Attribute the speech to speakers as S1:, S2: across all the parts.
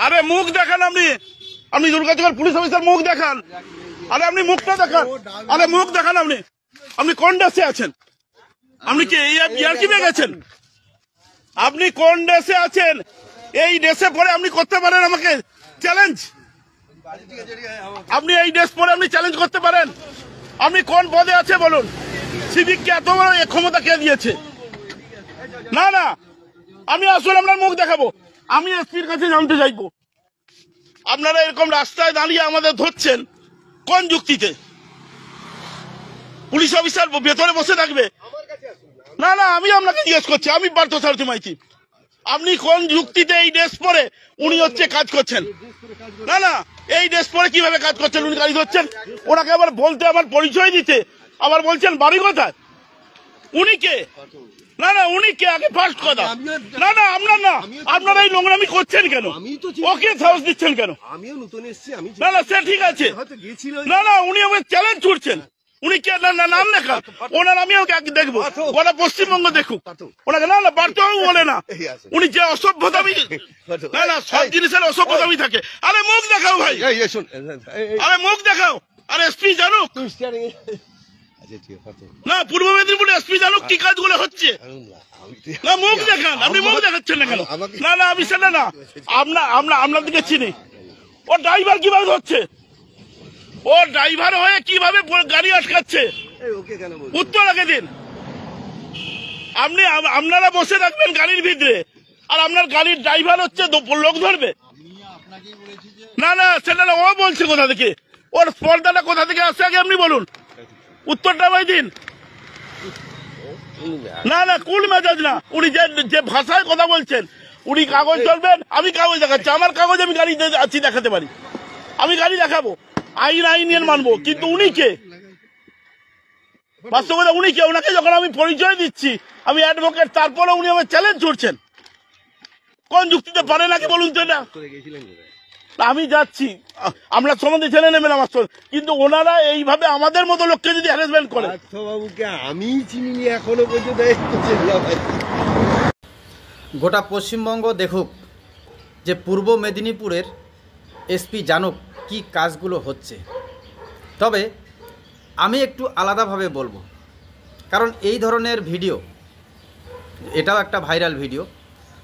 S1: আরে মুখ দেখান, আপনি আপনি দুর্গাচকের পুলিশ অফিসার, মুখ দেখান। আরে আপনি মুখটা দেখান, আরে মুখ দেখান। আপনি আপনি কোন ড্রেসে আছেন? আপনি কি এই ইয়ার্কি পেয়ে গেছেন? আপনি কোন ড্রেসে আছেন? এই ড্রেসে পরে আপনি করতে পারেন আমাকে চ্যালেঞ্জ? আপনি এই ড্রেস পরে আপনি চ্যালেঞ্জ করতে পারেন? আপনি কোন পদে আছে বলুন? সিভিককে এত বড় ক্ষমতা কে দিয়েছে? না না, আমি আসলে আপনার মুখ দেখাবো। আমি এসপির কাছে জানতে চাইবো, আপনারা এরকম রাস্তায় দাঁড়িয়ে আমাদের ধরছেন কোন যুক্তিতে? পুলিশ অফিসার ভেতরে বসে থাকবে? না না, আমি আপনাকে জিজ্ঞেস করছি, আমি পার্থসারথী মাইতি, আপনি কোন যুক্তিতে এই ড্রেস পরে উনি হচ্ছে কাজ করছেন? না না, এই ড্রেস পরে কিভাবে কাজ করছেন? উনি গাড়ি ধরছেন, ওনাকে আবার বলতে, আমার পরিচয় দিতে আবার বলছেন বাড়ি কোথায়? উনি কে? না না, উনি কে আগে ফার্স্ট কথা। না না, আপনার না, আপনারা এই নোংরামি করছেন কেন? ওকে সাহস দিচ্ছেন কেন? না না, সে ঠিক আছে। না না, উনি আমাকে চ্যালেঞ্জ ছুটছেন। উনি কে? নাম লেখা ওনার, আমি ওকে দেখবো, গোটা পশ্চিমবঙ্গ দেখুক ওনাকে। না না, বার্তাও বলে না, উনি যে অসভ্যতামি, না না, সব জিনিসের অসভ্যতামি থাকে। আরে মুখ দেখাও ভাই, আরে মুখ দেখাও। আরে এসপি জানুক না, পূর্ব মেদিনীপুরে এসপি জানুক কি কাজগুলো হচ্ছে। না, মুখ দেখান। আপনি মুখ দেখাচ্ছেন না কেন? না না, আমি সেটা না, আপনার দিকে চিনি। ও ড্রাইভার কিভাবে হচ্ছে? ও ড্রাইভার হয়ে কিভাবে গাড়ি আটকাচ্ছে? উত্তর আগে দিন। আপনারা বসে থাকবেন গাড়ির ভিতরে, আর আপনার গাড়ির ড্রাইভার হচ্ছে লোক ধরবে? না না, সেটা না, ও বলছে কোথা থেকে, ওর স্পর্ধাটা কোথা থেকে আসছে আগে আপনি বলুন, উত্তরটা ভাই দিন। না না, কুল মেজাজ না, উনি যে ভাষায় কথা বলছেন, উনি কাগজ চলবেন, আমি কাগজ দেখাচ্ছি, আমার কাগজ আমি গাড়ি আছি দেখাতে পারি, আমি গাড়ি দেখাবো, আইন মানবো। কিন্তু উনি কে? বাস্তবতা উনি কে? ওনাকে যখন আমি পরিচয় দিচ্ছি আমি অ্যাডভোকেট, তারপরে উনি আমার চ্যালেঞ্জ ছুটছেন কোন যুক্তিতে? পারে নাকি বলুন তো? এটা আমি যাচ্ছি, আমরা সম্বন্ধে জেনে নেবেন আমার সঙ্গে, কিন্তু ওনারা এইভাবে আমাদের মতো লোককে যদি হ্যারাসমেন্ট করে।
S2: বাবুকে আমি চিনি এখনো পর্যন্ত।
S3: গোটা পশ্চিমবঙ্গ দেখুক যে পূর্ব মেদিনীপুরের এসপি জানুক কি কাজগুলো হচ্ছে। তবে আমি একটু আলাদাভাবে বলবো, কারণ এই ধরনের ভিডিও, এটাও একটা ভাইরাল ভিডিও,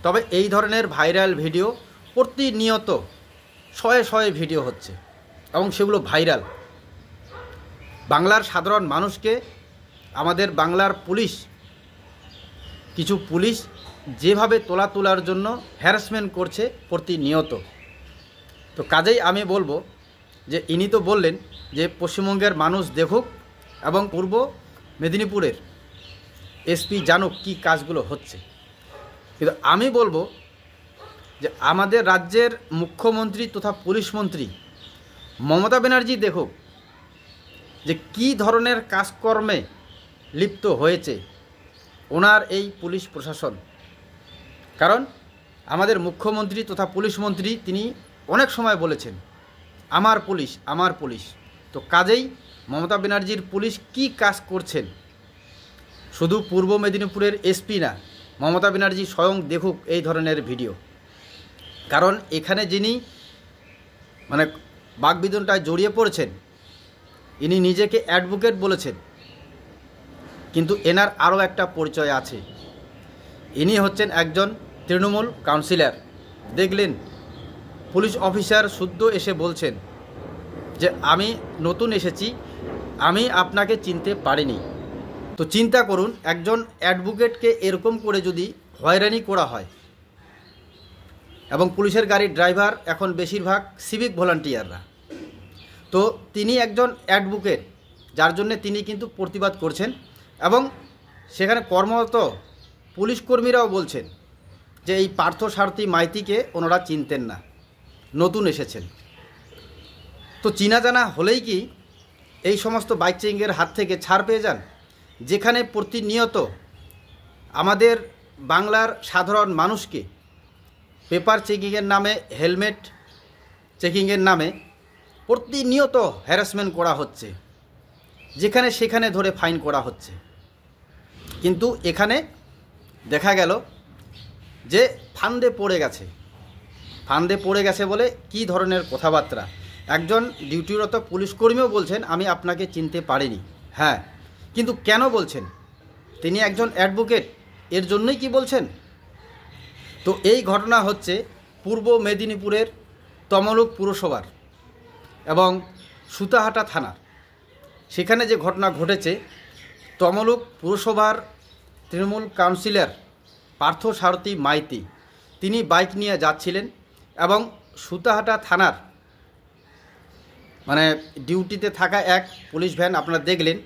S3: তবে এই ধরনের ভাইরাল ভিডিও প্রতিনিয়ত শয়ে শয়ে ভিডিও হচ্ছে এবং সেগুলো ভাইরাল। বাংলার সাধারণ মানুষকে আমাদের বাংলার পুলিশ, কিছু পুলিশ যেভাবে তোলার জন্য হ্যারাসমেন্ট করছে প্রতিনিয়ত। তো কাজেই আমি বলবো যে ইনি তো বললেন যে পশ্চিমবঙ্গের মানুষ দেখুক এবং পূর্ব মেদিনীপুরের এসপি জানুক কি কাজগুলো হচ্ছে, কিন্তু আমি বলবো যে আমাদের রাজ্যের মুখ্যমন্ত্রী তথা পুলিশ মন্ত্রী মমতা ব্যানার্জি দেখুক যে কী ধরনের কাজকর্মে লিপ্ত হয়েছে ওনার এই পুলিশ প্রশাসন। কারণ আমাদের মুখ্যমন্ত্রী তথা পুলিশ মন্ত্রী তিনি অনেক সময় বলেছেন আমার পুলিশ আমার পুলিশ। তো কাজেই মমতা ব্যানার্জির পুলিশ কি কাজ করছেন শুধু পূর্ব মেদিনীপুরের এসপি না, মমতা ব্যানার্জি স্বয়ং দেখুক এই ধরনের ভিডিও। কারণ এখানে যিনি মানে বাকবিতণ্ডায় জড়িয়ে পড়েছেন ইনি নিজেকে অ্যাডভোকেট বলেছেন, কিন্তু এনার আরও একটা পরিচয় আছে। ইনি হচ্ছেন একজন তৃণমূল কাউন্সিলর। দেখলেন পুলিশ অফিসার শুদ্ধ এসে বলছেন যে আমি নতুন এসেছি, আমি আপনাকে চিনতে পারিনি। তো চিন্তা করুন, একজন অ্যাডভোকেটকে এরকম করে যদি হয়রানি করা হয়, এবং পুলিশের গাড়ির ড্রাইভার এখন বেশিরভাগ সিভিক ভলান্টিয়াররা, তো তিনি একজন অ্যাডভোকেট, যার জন্য তিনি কিন্তু প্রতিবাদ করছেন এবং সেখানে কর্মরত পুলিশ কর্মীরাও বলছেন যে এই পার্থসারথী মাইতিকে ওনারা চিনতেন না, নতুন এসেছেন। তো চিনা জানা হলেই কি এই সমস্ত বাইক চেকিংয়ের হাত থেকে ছাড় পেয়ে যান, যেখানে প্রতিনিয়ত আমাদের বাংলার সাধারণ মানুষকে পেপার চেকিংয়ের নামে, হেলমেট চেকিংয়ের নামে প্রতিনিয়ত হ্যারাসমেন্ট করা হচ্ছে, যেখানে সেখানে ধরে ফাইন করা হচ্ছে। কিন্তু এখানে দেখা গেল যে ফান্দে পড়ে গেছে ফান্দে পড়ে গেছে বলে কি ধরনের কথাবার্তা। একজন ডিউটিরত পুলিশ কর্মীও বলছেন আমি আপনাকে চিনতে পারিনি। হ্যাঁ, কিন্তু কেন বলছেন? তিনি একজন অ্যাডভোকেট, এর জন্যই কি বলছেন? তো এই ঘটনা হচ্ছে পূর্ব মেদিনীপুরের তমলুক পুরসভার এবং সুতাহাটা থানার। সেখানে যে ঘটনা ঘটেছে, তমলুক পুরসভার তৃণমূল কাউন্সিলর পার্থসারথী মাইতি তিনি বাইক নিয়ে যাচ্ছিলেন এবং সুতাহাটা থানার ডিউটিতে থাকা এক পুলিশ ভ্যান আপনারা দেখলেন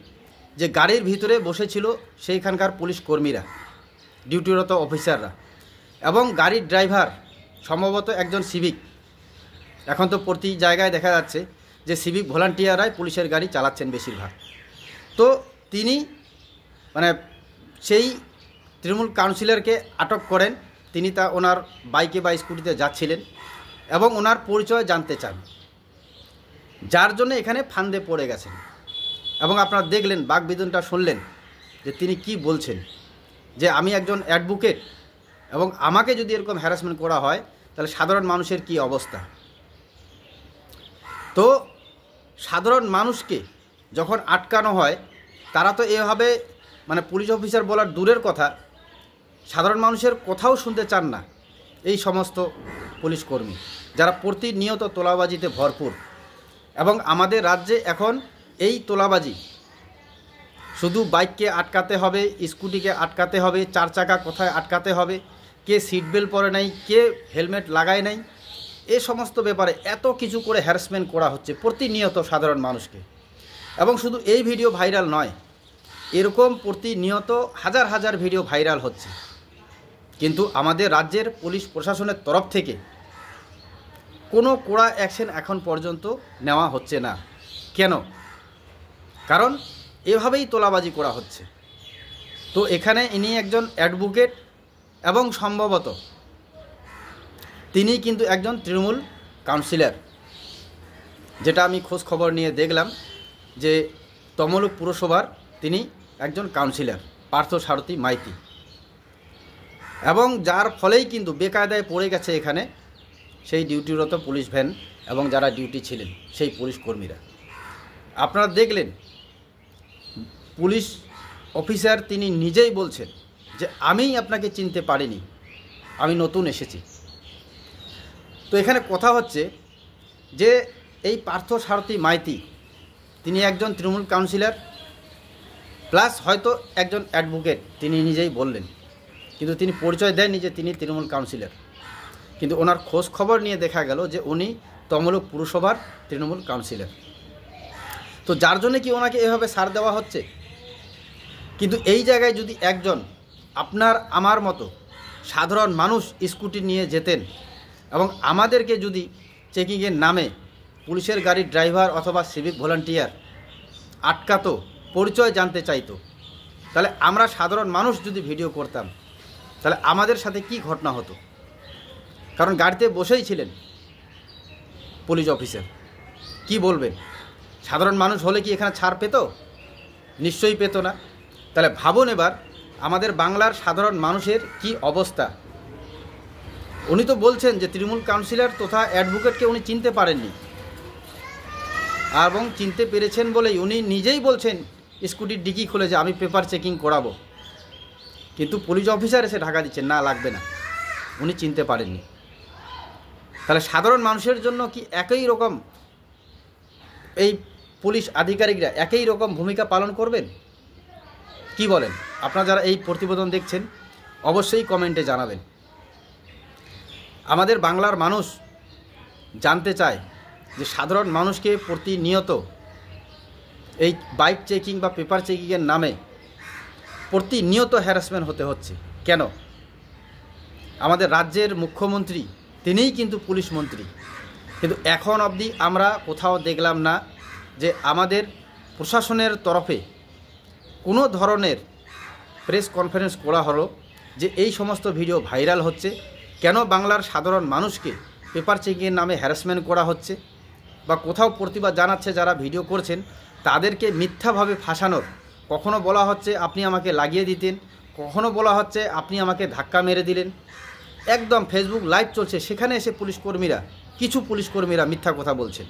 S3: যে গাড়ির ভিতরে বসেছিল সেইখানকার পুলিশ কর্মীরা, ডিউটিরত অফিসাররা, এবং গাড়ির ড্রাইভার সম্ভবত একজন সিভিক। এখন তো প্রতি জায়গায় দেখা যাচ্ছে যে সিভিক ভলান্টিয়াররাই পুলিশের গাড়ি চালাচ্ছেন বেশিরভাগ। তো তিনি সেই তৃণমূল কাউন্সিলরকে আটক করেন। তিনি ওনার বাইকে বা স্কুটিতে যাচ্ছিলেন এবং ওনার পরিচয় জানতে চান, যার জন্য এখানে ফান্দে পড়ে গেছেন। এবং আপনারা দেখলেন, বাকবিতণ্ডা শুনলেন যে তিনি কি বলছেন, যে আমি একজন অ্যাডভোকেট এবং আমাকে যদি এরকম হ্যারাসমেন্ট করা হয় তাহলে সাধারণ মানুষের কি অবস্থা। তো সাধারণ মানুষকে যখন আটকানো হয়, তারা তো এভাবে পুলিশ অফিসার বলার দূরের কথা, সাধারণ মানুষের কথাও শুনতে চান না এই সমস্ত পুলিশ কর্মী, যারা প্রতিনিয়ত তোলাবাজিতে ভরপুর। এবং আমাদের রাজ্যে এখন এই তোলাবাজি শুধু বাইককে আটকাতে হবে, স্কুটিকে আটকাতে হবে, চার চাকা কোথায় আটকাতে হবে, কে সিট বেল্ট পরে নাই, কে হেলমেট লাগায় নাই, এ সমস্ত ব্যাপারে এত কিছু করে হ্যারাসমেন্ট করা হচ্ছে প্রতিনিয়ত সাধারণ মানুষকে। এবং শুধু এই ভিডিও ভাইরাল নয়, এরকম প্রতিনিয়ত হাজার হাজার ভিডিও ভাইরাল হচ্ছে, কিন্তু আমাদের রাজ্যের পুলিশ প্রশাসনের তরফ থেকে কোনো কড়া অ্যাকশন এখন পর্যন্ত নেওয়া হচ্ছে না। কেন? কারণ এভাবেই তোলাবাজি করা হচ্ছে। তো এখানে ইনি একজন অ্যাডভোকেট এবং সম্ভবত তিনি কিন্তু একজন তৃণমূল কাউন্সিলর, যেটা আমি খোঁজ খবর নিয়ে দেখলাম যে তমলুক পুরসভার তিনি একজন কাউন্সিলর পার্থসারথী মাইতি, এবং যার ফলেই কিন্তু বেকায়দায় পড়ে গেছে এখানে সেই ডিউটিরত পুলিশ ভ্যান এবং যারা ডিউটি ছিলেন সেই পুলিশ কর্মীরা। আপনারা দেখলেন পুলিশ অফিসার তিনি নিজেই বলছেন যে আমি আপনাকে চিনতে পারিনি, আমি নতুন এসেছি। তো এখানে কথা হচ্ছে যে এই পার্থসারথী মাইতি তিনি একজন তৃণমূল কাউন্সিলর প্লাস হয়তো একজন অ্যাডভোকেট, তিনি নিজেই বললেন, কিন্তু তিনি পরিচয় দেননি যে তিনি তৃণমূল কাউন্সিলর। কিন্তু ওনার খোঁজ খবর নিয়ে দেখা গেল যে উনি তমলুক পুরসভার তৃণমূল কাউন্সিলর। তো যার জন্য কি ওনাকে এভাবে ছাড় দেওয়া হচ্ছে? কিন্তু এই জায়গায় যদি একজন আপনার আমার মতো সাধারণ মানুষ স্কুটি নিয়ে যেতেন এবং আমাদেরকে যদি চেকিংয়ের নামে পুলিশের গাড়ির ড্রাইভার অথবা সিভিক ভলান্টিয়ার আটকাতো, পরিচয় জানতে চাইতো, তাহলে আমরা সাধারণ মানুষ যদি ভিডিও করতাম তাহলে আমাদের সাথে কি ঘটনা হতো? কারণ গাড়িতে বসেই ছিলেন পুলিশ অফিসার, কি বলবেন? সাধারণ মানুষ হলে কি এখানে ছাড় পেত? নিশ্চয়ই পেত না। তাহলে ভাবুন এবার আমাদের বাংলার সাধারণ মানুষের কি অবস্থা। উনি তো বলছেন যে তৃণমূল কাউন্সিলর তথা অ্যাডভোকেটকে উনি চিনতে পারেননি, এবং চিনতে পেরেছেন বলেই উনি নিজেই বলছেন স্কুটির ডিকি খুলে যে আমি পেপার চেকিং করাবো, কিন্তু পুলিশ অফিসার এসে ঢাকা দিচ্ছেন না, লাগবে না, উনি চিনতে পারেননি। তাহলে সাধারণ মানুষের জন্য কি একই রকম এই পুলিশ আধিকারিকরা একই রকম ভূমিকা পালন করবেন? কি বলেন? আপনারা যারা এই প্রতিবেদন দেখছেন অবশ্যই কমেন্টে জানাবেন। আমাদের বাংলার মানুষ জানতে চায় যে সাধারণ মানুষকে প্রতিনিয়ত এই বাইক চেকিং বা পেপার চেকিংয়ের নামে প্রতিনিয়ত হ্যারাসমেন্ট হতে হচ্ছে কেন? আমাদের রাজ্যের মুখ্যমন্ত্রী তিনিই কিন্তু পুলিশ মন্ত্রী, কিন্তু এখন অবধি আমরা কোথাও দেখলাম না যে আমাদের প্রশাসনের তরফে কোনো ধরনের প্রেস কনফারেন্স করা হলো যে এই সমস্ত ভিডিও ভাইরাল হচ্ছে, কেন বাংলার সাধারণ মানুষকে পেপার চেকিংয়ের নামে হ্যারাসমেন্ট করা হচ্ছে, বা কোথাও প্রতিবাদ জানাচ্ছে যারা ভিডিও করছেন তাদেরকে মিথ্যাভাবে ফাঁসানোর। কখনো বলা হচ্ছে আপনি আমাকে লাগিয়ে দিতেন, কখনো বলা হচ্ছে আপনি আমাকে ধাক্কা মেরে দিলেন, একদম ফেসবুক লাইভ চলছে, সেখানে এসে কিছু পুলিশ কর্মীরা মিথ্যা কথা বলছেন।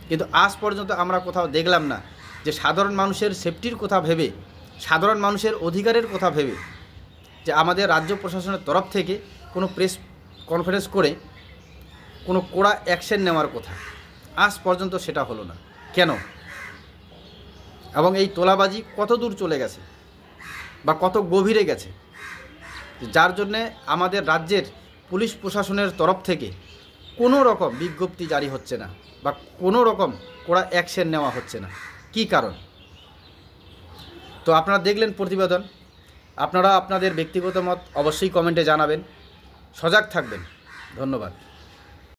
S3: কিন্তু আজ পর্যন্ত আমরা কোথাও দেখলাম না যে সাধারণ মানুষের সেফটির কথা ভেবে, সাধারণ মানুষের অধিকারের কথা ভেবে যে আমাদের রাজ্য প্রশাসনের তরফ থেকে কোনো প্রেস কনফারেন্স করে কোনো কড়া অ্যাকশন নেওয়ার কথা। আজ পর্যন্ত সেটা হলো না কেন? এবং এই তোলাবাজি কত দূর চলে গেছে বা কত গভীরে গেছে, যার জন্যে আমাদের রাজ্যের পুলিশ প্রশাসনের তরফ থেকে কোনো রকম বিজ্ঞপ্তি জারি হচ্ছে না বা কোনো রকম কড়া অ্যাকশন নেওয়া হচ্ছে না। কী কারণ? তো আপনারা দেখলেন প্রতিবেদন। আপনারা আপনাদের ব্যক্তিগত মত অবশ্যই কমেন্টে জানাবেন। সজাগ থাকবেন। ধন্যবাদ।